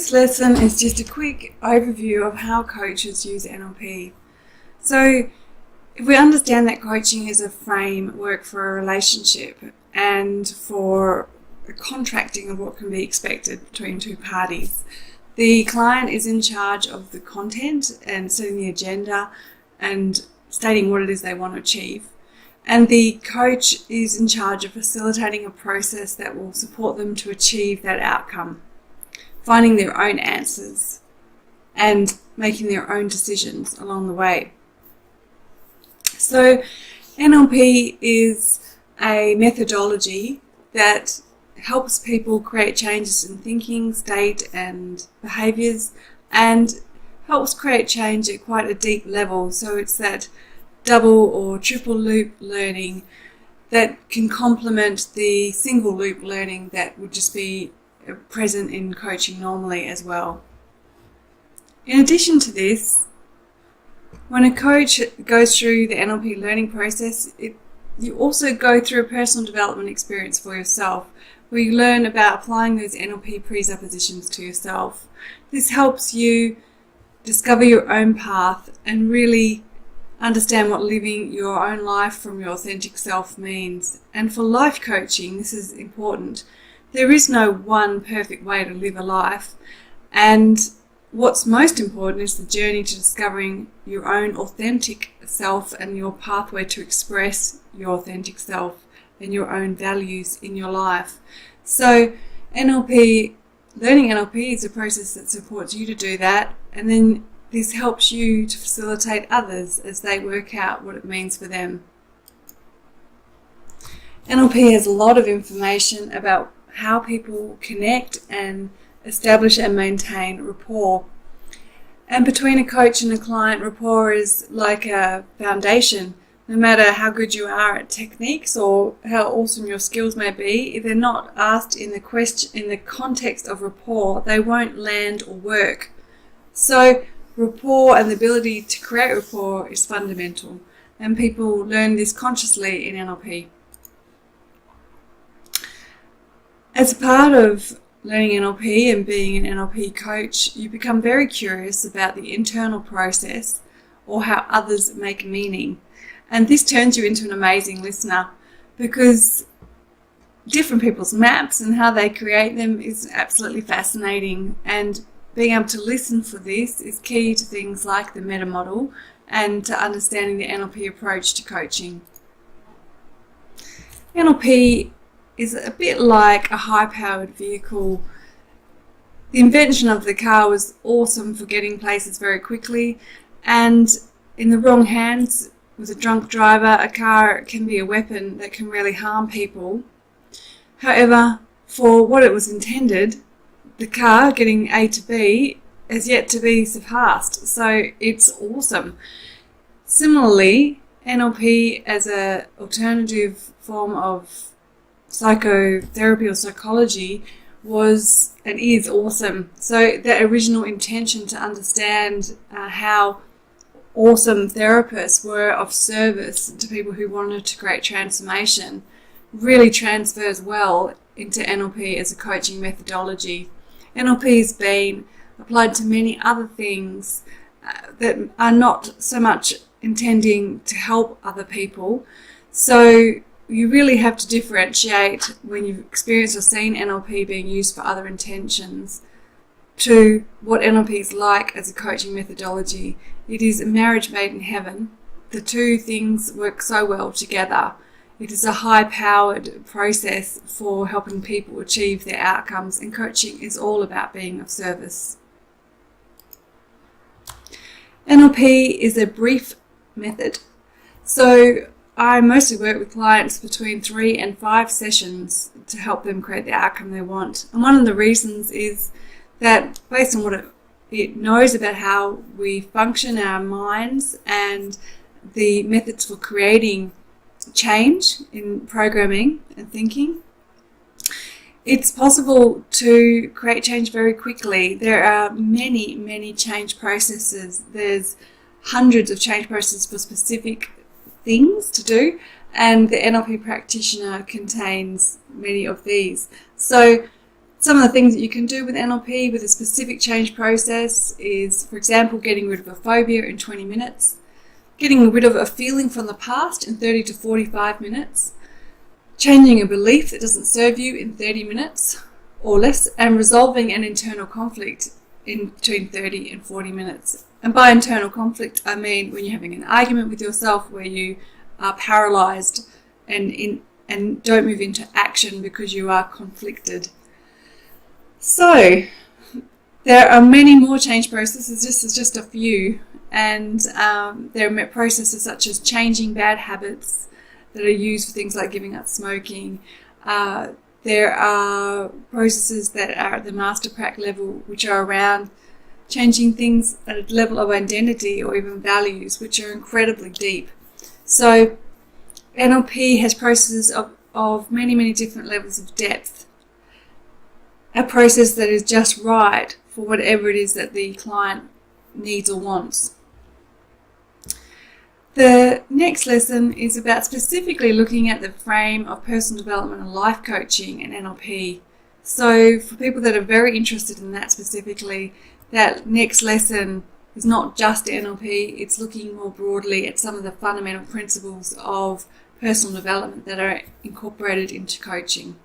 This lesson is just a quick overview of how coaches use NLP. So, if we understand that coaching is a framework for a relationship and for a contracting of what can be expected between two parties, the client is in charge of the content and setting the agenda and stating what it is they want to achieve. And the coach is in charge of facilitating a process that will support them to achieve that outcome, finding their own answers and making their own decisions along the way. So NLP is a methodology that helps people create changes in thinking, state and behaviours, and helps create change at quite a deep level. So it's that double or triple loop learning that can complement the single loop learning that would just be present in coaching normally as well. In addition to this, when a coach goes through the NLP learning process, you also go through a personal development experience for yourself, where you learn about applying those NLP presuppositions to yourself. This helps you discover your own path and really understand what living your own life from your authentic self means. And for life coaching, this is important. There is no one perfect way to live a life, and what's most important is the journey to discovering your own authentic self and your pathway to express your authentic self and your own values in your life. So learning NLP is a process that supports you to do that, and then this helps you to facilitate others as they work out what it means for them. NLP has a lot of information about how people connect and establish and maintain rapport. And between a coach and a client, rapport is like a foundation. No matter how good you are at techniques or how awesome your skills may be, if they're not asked in the context of rapport, they won't land or work. So rapport and the ability to create rapport is fundamental, and people learn this consciously in NLP. As a part of learning NLP and being an NLP coach, you become very curious about the internal process or how others make meaning. And this turns you into an amazing listener, because different people's maps and how they create them is absolutely fascinating. And being able to listen for this is key to things like the meta model and to understanding the NLP approach to coaching. NLP is a bit like a high-powered vehicle. The invention of the car was awesome for getting places very quickly, and in the wrong hands with a drunk driver, a car can be a weapon that can really harm people. However, for what it was intended, the car getting A to B has yet to be surpassed, so it's awesome. Similarly, NLP as an alternative form of psychotherapy or psychology was and is awesome. So that original intention to understand how awesome therapists were of service to people who wanted to create transformation really transfers well into NLP as a coaching methodology. NLP has been applied to many other things that are not so much intending to help other people. So you really have to differentiate when you've experienced or seen NLP being used for other intentions to what NLP is like as a coaching methodology. It is a marriage made in heaven. The two things work so well together. It is a high-powered process for helping people achieve their outcomes, and coaching is all about being of service. NLP is a brief method. So I mostly work with clients between 3 and 5 sessions to help them create the outcome they want. And one of the reasons is that based on what it knows about how we function, our minds, and the methods for creating change in programming and thinking, it's possible to create change very quickly. There are many change processes. There's hundreds of change processes for specific things to do, and the NLP practitioner contains many of these. So Some of the things that you can do with NLP with a specific change process is, for example, getting rid of a phobia in 20 minutes, getting rid of a feeling from the past in 30 to 45 minutes, changing a belief that doesn't serve you in 30 minutes or less, and resolving an internal conflict in between 30 and 40 minutes. And by internal conflict, I mean when you're having an argument with yourself where you are paralysed and don't move into action because you are conflicted. So there are many more change processes. This is just a few, and there are processes such as changing bad habits that are used for things like giving up smoking. There are processes that are at the master prac level, which are around changing things at a level of identity or even values, which are incredibly deep. So NLP has processes of many, many different levels of depth. A process that is just right for whatever it is that the client needs or wants. The next lesson is about specifically looking at the frame of personal development and life coaching and NLP. So for people that are very interested in that specifically, that next lesson is not just NLP, it's looking more broadly at some of the fundamental principles of personal development that are incorporated into coaching.